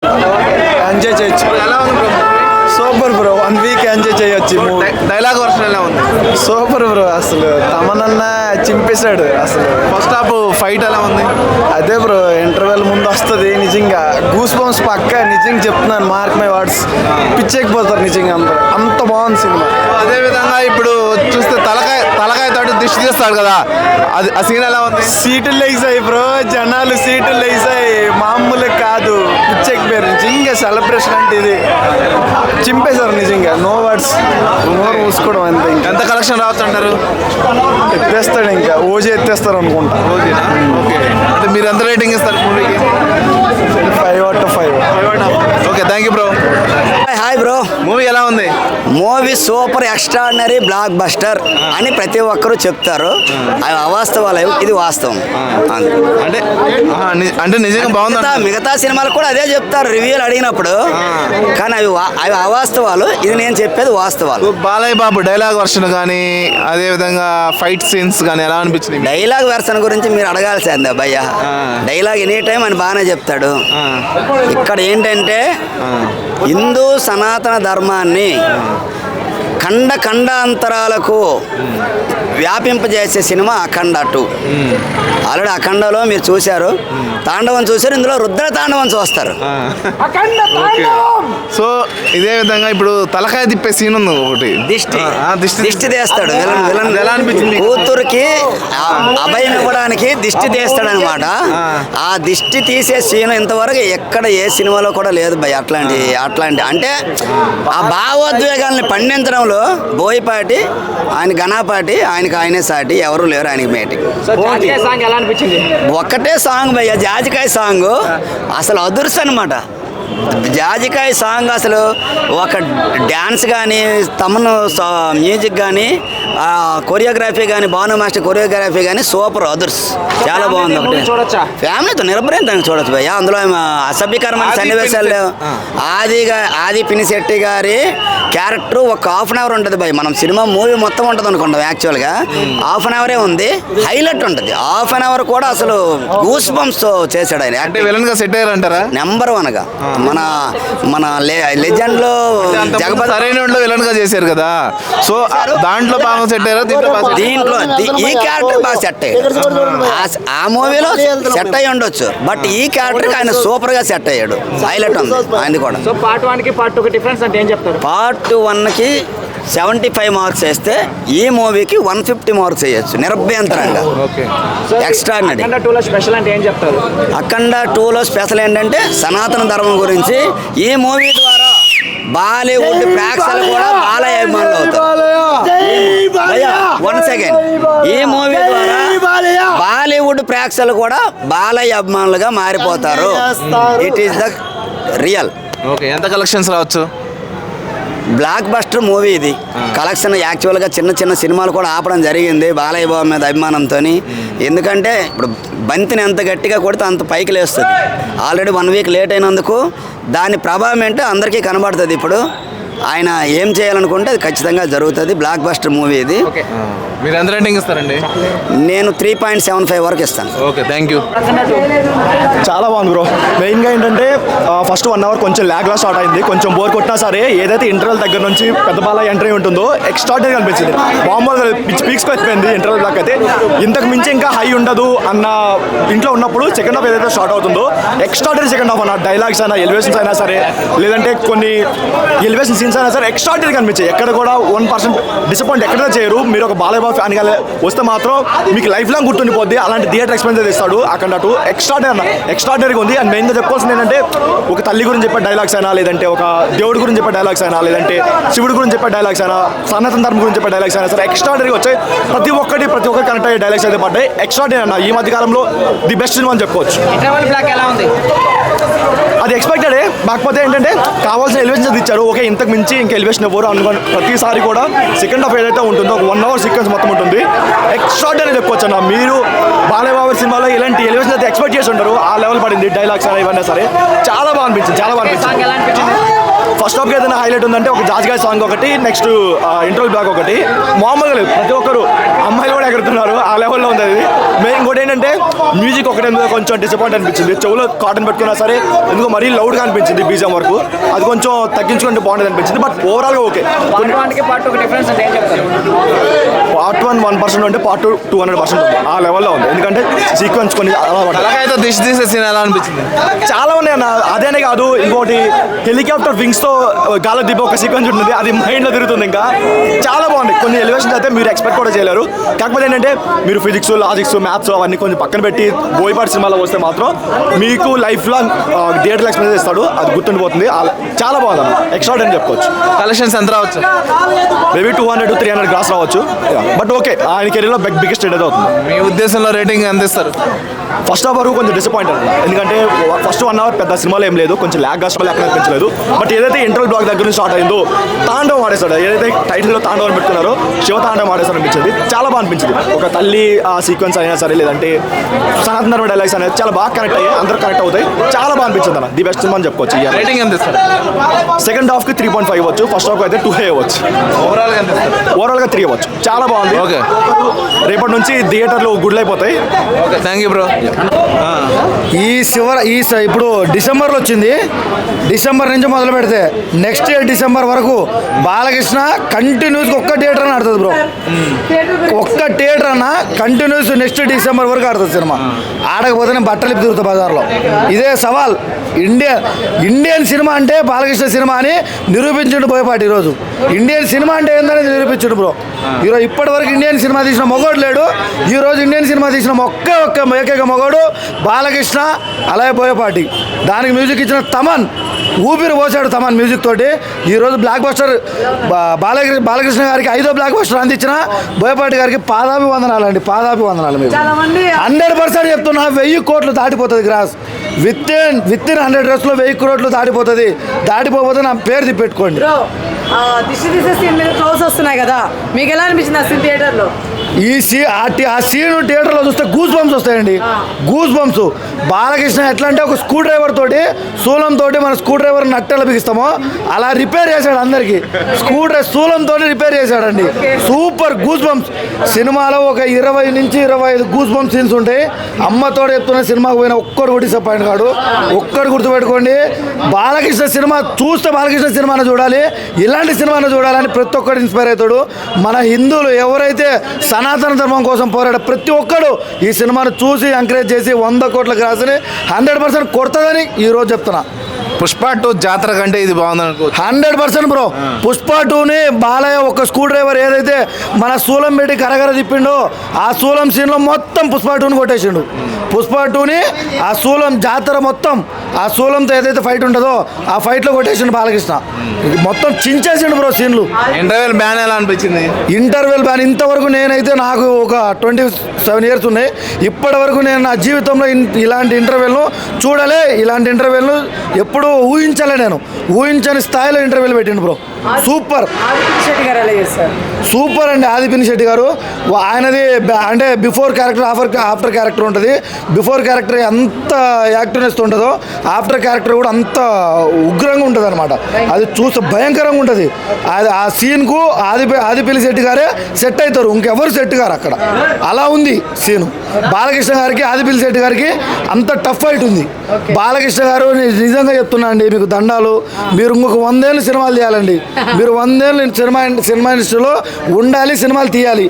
Enjoy చేయొచ్చు. ఎలా ఉంది bro? Super bro, 1 week enjoy చేయొచ్చు. డైలాగ్ వర్షన్ ఎలా ఉంది? సూపర్ బ్రో, అసలు తమనన్న చింపేశాడు. అసలు ఫస్ట్ హాఫ్ ఫైట్ ఎలా ఉంది? అదే బ్రో, ఇంటర్వెల్ ముందు వస్తుంది నిజంగా గూస్ బంప్స్ పక్క. నిజంగా చెప్తున్నాను, మార్క్ మై వర్డ్స్, పిచ్చెక్కిపోతారు నిజంగా అందరూ. అంత బాగుంది సినిమా. అదే విధంగా ఇప్పుడు చూస్తే తలకాయ తోటి దిష్టి తీస్తాడు కదా, అది ఆ సీన్ ఎలా ఉంది? సీట్లు లేసాయి బ్రో, జనాలు సీట్లు లేసాయి, మామూలు కాదు. పిచ్చెక్కిపోయారు నిజంగా. సెలబ్రేషన్ అంటే ఇది చింపేశారు నిజంగా. నో వర్డ్స్, నోరు మూసుకోవడం అంతే. ఎంత కలెక్షన్ రావచ్చు అంటారు? ఎత్తేస్తాడు, ఇంకా ఓజీ ఎత్తేస్తారు అనుకుంటా. ఓకేనా? ఓకే, అంటే మీరు ఎంత రేటింగ్ ఇస్తారు మూవీకి? 5 out of 5. Okay, thank you bro. Hi bro, movie ఎలా ఉంది? Movie super, extraordinary, block buster అని ప్రతి ఒక్కరూ చెప్తారు. అవి అవాస్తవాలు, ఇది వాస్తవం. అంటే నిజంగా బాగుంది. మిగతా సినిమాలు కూడా అదే చెప్తారు రివ్యూలు అడిగినప్పుడు, కానీ అవి అవాస్తవాలు. ఇది నేను చెప్పేది వాస్తవాలు. బాలయ్య బాబు డైలాగ్ వర్షన్ కానీ అదే విధంగా ఫైట్ సీన్స్ కానీ ఎలా అనిపించింది? డైలాగ్ వెర్షన్ గురించి మీరు అడగాల్సిందే భయ్య. డైలాగ్ ఎనీ టైం అని బాగానే చెప్తాడు. ఇక్కడ ఏంటంటే హిందూ సనాతన ధర్మాన్ని ఖండాంతరాలకు వ్యాపింపజేసే సినిమా అఖండ 2. ఆల్రెడీ అఖండలో మీరు చూశారు, తాండవం చూశారు, ఇందులో రుద్ర తాండవం చూస్తారు. సో ఇదే విధంగా ఇప్పుడు తలకాయ తిప్పే సీన్ ఉంది ఒకటి, దిష్టి తీస్తాడు. ఎలా అనిపించింది? కూతురికి అభయం ఇవ్వడానికి దిష్టి తీస్తాడు అనమాట. ఆ దిష్టి తీసే సీన్ ఇంతవరకు ఎక్కడ ఏ సినిమాలో కూడా లేదు భయ్. అట్లాంటి అంటే ఆ భావోద్వేగాల్ని పండించడంలో బోయపాటి, ఆయన ఘనాపాటి, ఆయనే సాటి, ఎవరు లేరు ఆయనకి మేటింగ్. ఒక్కటే సాంగ్ భయ్య, జాజికాయ సాంగ్ అసలు అదుర్స్ అనమాట. జాజికాయ సాంగ్ అసలు ఒక డ్యాన్స్ కానీ, తమను మ్యూజిక్ కానీ, కొరియోగ్రఫీ కానీ, భాను మాస్టర్ కొరియోగ్రఫీ కానీ సూపర్, అదర్స్ చాలా బాగుంది. ఒకటి ఫ్యామిలీతో నిర్భయంగా చూడొచ్చు భయ్య. అందులో అసభ్యకరమైన సన్నివేశాలు. ఆది పినిశెట్టి గారి క్యారెక్టర్ ఒక హాఫ్ అన్ అవర్ ఉంటుంది భయ్. మనం సినిమా మూవీ మొత్తం ఉంటుంది అనుకుంటాం, యాక్చువల్గా హాఫ్ అన్ అవరే ఉంది. హైలైట్ ఉంటుంది హాఫ్ అన్ అవర్ కూడా. అసలు గూస్ బంప్స్ చేశాడు ఆయన. అంటే విలన్ గా సెట్ అయ్యారంటారా? నెంబర్ 1 గా మన లెజెండ్ లో జగపతి సరైన విలన్ గా చేశారు కదా, సో దాంట్లో బాగా సెట్ అయ్యారు. దీంట్లో ఈ క్యారెక్టర్ బాగా సెట్ అయ్యాడు. ఆ మూవీలో సెట్ అయ్యి ఉండొచ్చు, బట్ ఈ క్యారెక్టర్ ఆయన సూపర్ గా సెట్ అయ్యాడు. హైలైట్ ఉంది ఆయనది కూడా. సో పార్ట్ 1 కి పార్ట్ 2 కి డిఫరెన్స్ అంటే ఏం చెప్తారు? పార్ట్ 1కి 75 మార్క్స్ వేస్తే ఈ మూవీకి 150 మార్క్స్ వేయచ్చు నిరభ్యంతరంగా. ఎక్స్ట్రాడినరీ. అఖండ 2 లో స్పెషల్ అంటే ఏం చెప్తారు? అఖండ 2లో స్పెషల్ ఏంటంటే సనాతన ధర్మం గురించి. ఈ మూవీ ద్వారా బాలీవుడ్ ప్రేక్షకులు కూడా బాలయ్య అభిమానులు అవుతారు. వన్ సెకండ్, ఈ మూవీ ద్వారా బాలీవుడ్ ప్రేక్షకులు కూడా బాలయ్య అభిమానులుగా మారిపోతారు. It is the real. Okay, ఎంత కలెక్షన్స్ రావచ్చు? బ్లాక్ బస్టర్ మూవీ ఇది. కలెక్షన్ యాక్చువల్గా చిన్న సినిమాలు కూడా ఆపడం జరిగింది బాలయ్య బాబు మీద అభిమానంతో. ఎందుకంటే ఇప్పుడు బంతిని ఎంత గట్టిగా కొడితే అంత పైకి లేస్తుంది. ఆల్రెడీ 1 వీక్ లేట్ అయినందుకు దాని ప్రభావం ఏంటో అందరికీ కనబడుతుంది. ఇప్పుడు ఆయన ఏం చేయాలనుకుంటే అది ఖచ్చితంగా జరుగుతుంది. బ్లాక్ బస్టర్ మూవీ ఇది. మీరు ఎంత రేటింగ్ ఇస్తారండి? నేను 3.75 వరకు ఇస్తాను. Okay, thank you. చాలా బాగుంది బ్రో. మెయిన్గా ఏంటంటే ఫస్ట్ 1 అవర్ కొంచెం ల్యాగ్లా స్టార్ట్ అయింది. కొంచెం బోర్ కొట్టినా సరే ఏదైతే ఇంటర్వెల్ దగ్గర నుంచి పెద్ద బాలయ్య ఎంట్రీ ఉంటుందో ఎక్స్ట్రాడినరీ అనిపించింది. మామూలుగా పీక్స్కి వచ్చిపోయింది ఇంటర్వెల్ బ్లాక్ అయితే. ఇంతకు మించి ఇంకా హై ఉండదు అన్న ఇంట్లో ఉన్నప్పుడు సెకండ్ హాఫ్ ఏదైతే స్టార్ట్ అవుతుందో ఎక్స్ట్రాడినరీ సెకండ్ హాఫ్ అన్న. డైలాగ్స్ అయినా, ఎలివేషన్స్ అయినా సరే, లేదంటే కొన్ని ఎలివేషన్ సీన్స్ అయినా సరే ఎక్స్ట్రాడినరీ కనిపించాయి. ఎక్కడ కూడా 1% డిసప్పాయింట్ ఎక్కడ చేయరు. మీరు ఒక బాలయ్య బాబు ఫ్యాన్ గా వస్తే మాత్రం మీకు లైఫ్ లాంగ్ గుర్తుండిపోద్ది. అలాంటి థియేటర్ ఎక్స్పీరియన్స్ ఇస్తాడు అఖండ 2. ఎక్స్ట్రాడినరీగా ఉంది. అండ్ మెయిన్గా చెప్పుకోవాల్సింది ఏంటంటే ఒక తల్లి గురించి చెప్పే డైలాగ్స్ అయినా, లేదంటే ఒక దేవుడి గురించి చెప్పే డైలాగ్స్ అయినా, లేదంటే శివుడి గురించి చెప్పే డైలాగ్స్ అయినా, సనాతన ధర్మం గురించి చెప్పే డైలాగ్స్ అయినా సరే ఎక్స్ట్రాడినరీగా వచ్చాయి. ప్రతి ఒక్కటి కనెక్ట్ అయ్యే డైలాగ్స్ అయితే పడ్డాయి. ఎక్స్ట్రాడినరీ అన్న. ఈ మధ్య కాలంలో ది బెస్ట్ సినిమా అని చెప్పుకోవచ్చు. అది ఎక్స్పెక్టెడే. కాకపోతే ఏంటంటే కావాల్సిన ఎలివేషన్స్ ఇచ్చారు. ఓకే, ఇంతకు మించి ఇంకా ఎలివేషన్ ఎవరు అనుకోండి. ప్రతిసారి కూడా సెకండ్ హాఫ్ ఏదైతే ఉంటుందో ఒక 1 అవర్ సీక్వెన్స్ మొత్తం ఉంటుంది. ఎక్స్ట్రాడినరీ చెప్పుకోవచ్చు అన్న. మీరు బాలయ్య బాబు సినిమాలో ఇలాంటి ఎలివేషన్ అయితే ఎక్స్పెక్ట్ చేసి ఉంటారు. ఆ లెవెల్ పడింది. డైలాగ్స్ అయినా ఇవన్నీ సరే చాలా బాగా అనిపించింది. చాలా బాగా అనిపించింది. ఫస్ట్ హాఫ్ ఏదైనా హైలైట్ ఉందంటే ఒక జాజికాయ సాంగ్ ఒకటి, నెక్స్ట్ ఇంటర్వల్ బ్లాక్ ఒకటి. మామూలుగా లేదు, ప్రతి ఒక్కరు అమ్మాయిలు కూడా ఎగురుతున్నారు, ఆ లెవెల్లో ఉంది అది. మెయిన్ ఇంకోటి ఏంటంటే మ్యూజిక్ ఒకటి ఎందుకు కొంచెం డిసప్పాయింట్ అనిపించింది. చెవులో కాటన్ పెట్టుకున్నా సరే ఎందుకో మరీ లౌడ్గా అనిపించింది బీజం వరకు. అది కొంచెం తగ్గించుకుంటే బాగుండేది అనిపించింది. బట్ ఓవరాల్గా ఓకే. పార్ట్ 1కి పార్ట్ 2కి డిఫరెన్స్ అంటే ఏం చెప్తారు? పార్ట్ 1 1% ఉంటే పార్ట్ 2 200% ఉంది, ఆ లెవెల్లో ఉంది. ఎందుకంటే సీక్వెన్స్ కొన్ని తలకాయతో దిష్టి తీసే సీన్ ఎలా అనిపించింది? చాలా ఉన్నాయి అన్న. అదేనే కాదు, ఇంకోటి హెలికాప్టర్ వింగ్స్ తో గాలి దిబ్బ ఒక సీక్వెన్స్ ఉంటుంది, అది మైండ్ లో తిరుగుతుంది. ఇంకా చాలా బాగుంది. కొన్ని ఎలివేషన్స్ అయితే మీరు ఎక్స్పెక్ట్ కూడా చేయలేరు. కాకపోతే ఏంటంటే మీరు ఫిజిక్స్, లాజిక్స్, మ్యాథ్స్ అవన్నీ కొంచెం పక్కన పెట్టి బోయపాటి సినిమాలో వస్తే మాత్రం మీకు లైఫ్ లో థియేటర్ ఎక్స్పీరియన్స్ ఇస్తాడు, అది గుర్తుండిపోతుంది. చాలా బాగుంది అన్న, ఎక్స్ట్రా అని చెప్పుకోవచ్చు. కలెక్షన్స్ ఎంత రావచ్చు? మేబీ 200 to 300 గ్రాస్ రావచ్చు. బట్ ఓకే, ఆయన కెరీర్లో బిగ్గెస్ట్ హిట్ అవుతుంది. మీ ఉద్దేశంలో రేటింగ్ ఎంత ఇస్తారు? ఫస్ట్ హాఫ్ వరకు కొంచెం డిసప్పాయింట్ అన్న, ఎందుకంటే ఫస్ట్ 1 hour పెద్ద సినిమాలో ఏం లేదు, కొంచెం ల్యాగ్ గాస్ట్ ఎక్కడ అనిపించలేదు. బట్ ఏదైతే ఇంటర్వల్ బ్లాక్ దగ్గర నుంచి స్టార్ట్ అయిందో తాండవం ఆడేస్తాడు, ఏదైతే టైటిల్లో తాండవం పెట్టుకున్నారో శివ తాండవం ఆడేస్తాడు అనిపించింది. చాలా బాగా అనిపించింది. ఒక తల్లి ఆ సీక్వెన్స్ అయినా సరే, లేదంటే సనాతన ధర్మ డైలాగ్స్ అనేది చాలా బాగా కనెక్ట్ అయ్యి అందరూ కనెక్ట్ అవుతాయి. చాలా బాగా అనిపించింది అన్న, ది బెస్ట్ సినిమా అని చెప్పుకోవచ్చు. రేటింగ్ ఎంత ఇస్తారు? సెకండ్ హాఫ్కి 3.5 ఇవ్వచ్చు, ఫస్ట్ హాఫ్ అయితే 2 ఇవ్వచ్చు. ఓవరాల్గా ఎంత ఇస్తారు? ఓవరాల్గా 3 ఇవ్వచ్చు. చాలా బాగుంది. ఓకే. రేపటి నుంచి థియేటర్లు గుడ్లు అయిపోతాయి. Okay, thank you bro. ఇప్పుడు డిసెంబర్లో వచ్చింది. డిసెంబర్ నుంచి మొదలు పెడితే నెక్స్ట్ ఇయర్ డిసెంబర్ వరకు బాలకృష్ణ కంటిన్యూస్గా ఒక్క థియేటర్ అని ఆడుతుంది బ్రో. ఒక్క థియేటర్ అన్న కంటిన్యూస్ నెక్స్ట్ డిసెంబర్ వరకు ఆడుతుంది సినిమా. ఆడకపోతేనే బట్టలు తిరుగుతా బజార్లో. ఇదే సవాల్. ఇండియన్ సినిమా అంటే బాలకృష్ణ సినిమా అని నిరూపించుండు బోయపాటి. ఈరోజు ఇండియన్ సినిమా అంటే ఏందనేది నిరూపించుడు బ్రో. ఈరోజు ఇప్పటి వరకు ఇండియన్ సినిమా తీసిన మొగోడు లేడు. ఈరోజు ఇండియన్ సినిమా తీసిన ఏకైక మొగోడు బాలకృష్ణ, అలాగే బోయపాటి. దానికి మ్యూజిక్ ఇచ్చిన తమన్ ఊపిరి పోసాడు. తమన్ మ్యూజిక్ తోటి ఈరోజు బ్లాక్ బస్టర్ బాలకృష్ణ గారికి 5వ బ్లాక్ బస్టర్ అందించిన బోయపాటి గారికి పాదాభివందనాలండి, పాదాభివందనాలు. మీరు 100% చెప్తున్నా, 1000 కోట్లు దాటిపోతుంది గ్రాస్. విత్ ఇన్ 100 డేస్లో 1000 కోట్లు దాటిపోతుంది. దాటిపోతే నా పేరు తిప్పెట్టుకోండి. దిష్టి తీసే సీన్ మీద క్లోజ్ వస్తున్నాయి కదా, మీకు ఎలా అనిపించింది ఆ సీన్ థియేటర్లో? ఆ సీన్ థియేటర్లో చూస్తే గూస్ బంప్స్ వస్తాయండి. Goose bumps. బాలకృష్ణ ఎట్లా అంటే ఒక స్క్రూ డ్రైవర్ తోటి, శూలం తోటి మన స్క్రూ డ్రైవర్ నట్టెలా బిగిస్తామో అలా రిపేర్ చేశాడు అందరికి. శూలం తోటి రిపేర్ చేశాడండి. Super goose bumps. సినిమాలో ఒక 20 నుంచి 25 గూస్ బంప్స్ సీన్స్ ఉంటాయి. అమ్మతోడు చెప్తున్న సినిమాకు పోయిన ఒక్కడు కూడా డిసప్పాయింట్ కాడు. ఒక్కడు గుర్తుపెట్టుకోండి, బాలకృష్ణ సినిమా చూస్తే బాలకృష్ణ సినిమాను చూడాలి, ఇలాంటి సినిమాను చూడాలని ప్రతి ఒక్కడు ఇన్స్పైర్ అవుతాడు. మన హిందువులు ఎవరైతే సనాతన ధర్మం కోసం పోరాడే ప్రతి ఒక్కడు ఈ సినిమాను చూసి ఎంకరేజ్ చేసి 100 కోట్ల గ్రాస్ని 100% కొడుతుందని ఈరోజు చెప్తున్నా. పుష్ప 2 జాతర కంటే ఇది బాగుంది అనుకో. 100% బ్రో. పుష్ప 2ని బాలయ్య ఒక స్క్రూ డ్రైవర్ ఏదైతే మన శూలం పెట్టి కరగర తిప్పిండో ఆ శూలం సీన్లో మొత్తం పుష్ప 2ని కొట్టేసిండు. పుష్ప 2ని ఆ శూలం జాతర మొత్తం ఆ శూలంతో ఏదైతే ఫైట్ ఉంటుందో ఆ ఫైట్లో కొట్టేసిండు బాలకృష్ణ. మొత్తం చించేసిండు బ్రో సీన్లు. ఇంటర్వెల్ బ్యాన్ ఎలా అనిపించింది? ఇంటర్వెల్ బ్యాన్ ఇంతవరకు నేనైతే నాకు ఒక 27 years ఉన్నాయి. ఇప్పటి వరకు నేను నా జీవితంలో ఇలాంటి ఇంటర్వెల్ను చూడలే. ఇలాంటి ఇంటర్వెల్ను ఎప్పుడూ ఊహించలే. నేను ఊహించని స్థాయిలో ఇంటర్వెల్ పెట్టిండు బ్రో. సూపర్. శెట్టి గారు ఎలా చేస్తారు? సూపర్ అండి. ఆదిపిని శెట్టి గారు ఆయనది అంటే బిఫోర్ క్యారెక్టర్ ఆఫ్టర్ క్యారెక్టర్ ఉంటుంది. బిఫోర్ క్యారెక్టర్ ఎంత యాక్టివ్నెస్ ఉంటుందో ఆఫ్టర్ క్యారెక్టర్ కూడా అంత ఉగ్రంగా ఉంటుంది అనమాట. అది చూస్తే భయంకరంగా ఉంటుంది. అది ఆ సీన్కు ఆదిపిల్లి శెట్టి గారే సెట్ అవుతారు, ఇంకెవరు సెట్ గారు అక్కడ. అలా ఉంది సీను. బాలకృష్ణ గారికి ఆదిపిల్లి శెట్టి గారికి అంత టఫ్ ఫైట్ ఉంది. బాలకృష్ణ గారు నిజంగా చెప్తున్నా అండి, మీకు దండాలు. మీరు ఇంకొక 100 ఏళ్ళు సినిమాలు తీయాలండి. మీరు 100 ఏళ్ళు సినిమా ఇండస్ట్రీలో ఉండాలి, సినిమాలు తీయాలి.